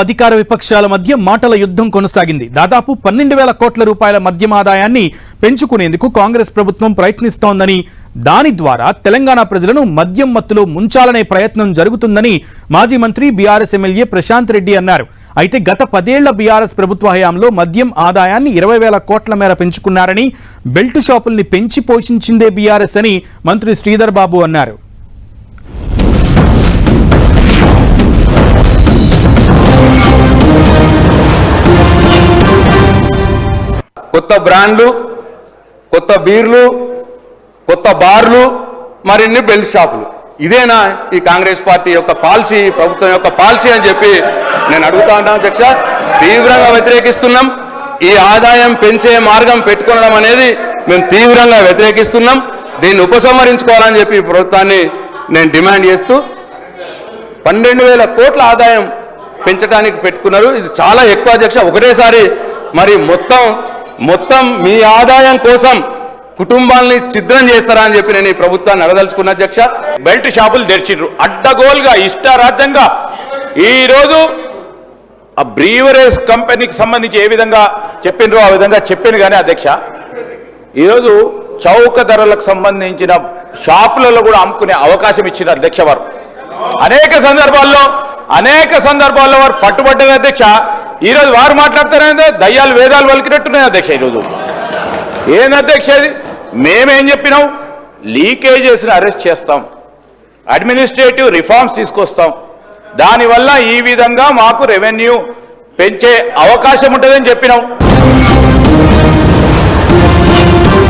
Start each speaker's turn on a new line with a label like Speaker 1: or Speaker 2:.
Speaker 1: అధికార విపక్షాల మధ్య మాటల యుద్ధం కొనసాగింది. దాదాపు 12,000 కోట్ల రూపాయల మద్యం ఆదాయాన్ని పెంచుకునేందుకు కాంగ్రెస్ ప్రభుత్వం ప్రయత్నిస్తోందని, దాని ద్వారా తెలంగాణ ప్రజలను మద్యం మత్తులో ముంచాలనే ప్రయత్నం జరుగుతుందని మాజీ మంత్రి బీఆర్ఎస్ ఎమ్మెల్యే ప్రశాంత్ రెడ్డి అన్నారు. అయితే గత 10 ఏళ్ల బీఆర్ఎస్ ప్రభుత్వ హయాంలో మద్యం ఆదాయాన్ని 20,000 కోట్ల మేర పెంచుకున్నారని, బెల్ట్ షాపుల్ని పెంచి పోషించిందే బీఆర్ఎస్ అని మంత్రి శ్రీధర్ బాబు అన్నారు.
Speaker 2: కొత్త బ్రాండ్లు, కొత్త బీర్లు, కొత్త బార్లు, మరిన్ని బెల్ట్ షాపులు, ఇదేనా ఈ కాంగ్రెస్ పార్టీ యొక్క పాలసీ, ప్రభుత్వం యొక్క పాలసీ అని చెప్పి నేను అడుగుతా ఉంటాను అధ్యక్ష. తీవ్రంగా వ్యతిరేకిస్తున్నాం. ఈ ఆదాయం పెంచే మార్గం పెట్టుకోవడం అనేది మేము తీవ్రంగా వ్యతిరేకిస్తున్నాం. దీన్ని ఉపసంహరించుకోవాలని చెప్పి ప్రభుత్వాన్ని నేను డిమాండ్ చేస్తూ 12,000 కోట్ల ఆదాయం పెంచడానికి పెట్టుకున్నారు. ఇది చాలా ఎక్కువ అధ్యక్ష. ఒకటేసారి మరి మొత్తం మీ ఆదాయం కోసం కుటుంబాలని ఛిద్రం చేస్తారా అని చెప్పి నేను ఈ ప్రభుత్వాన్ని అడదలుచుకున్న అధ్యక్ష.
Speaker 3: బెల్ట్ షాపులు తెరిచిర్రు అడ్డగోలుగా, ఇష్టారాజ్యంగా. ఈరోజు ఆ బ్రీవరేజ్ కంపెనీకి సంబంధించి ఏ విధంగా చెప్పిండ్రో ఆ విధంగా చెప్పింది. కానీ అధ్యక్ష, ఈరోజు చౌక ధరలకు సంబంధించిన షాపులలో కూడా అమ్ముకునే అవకాశం ఇచ్చిన అధ్యక్ష వారు అనేక సందర్భాల్లో వారు పట్టుబడ్డది అధ్యక్ష. ఈరోజు వారు మాట్లాడతారంటే దయ్యాలు వేదాలు వలికినట్టున్నాయి అధ్యక్ష. ఈరోజు ఏంది అధ్యక్ష ఇది? మేమేం చెప్పినాం? లీకేజెస్ని అరెస్ట్ చేస్తాం, అడ్మినిస్ట్రేటివ్ రిఫార్మ్స్ తీసుకొస్తాం, దానివల్ల ఈ విధంగా మాకు రెవెన్యూ పెంచే అవకాశం ఉంటుందని చెప్పినాం.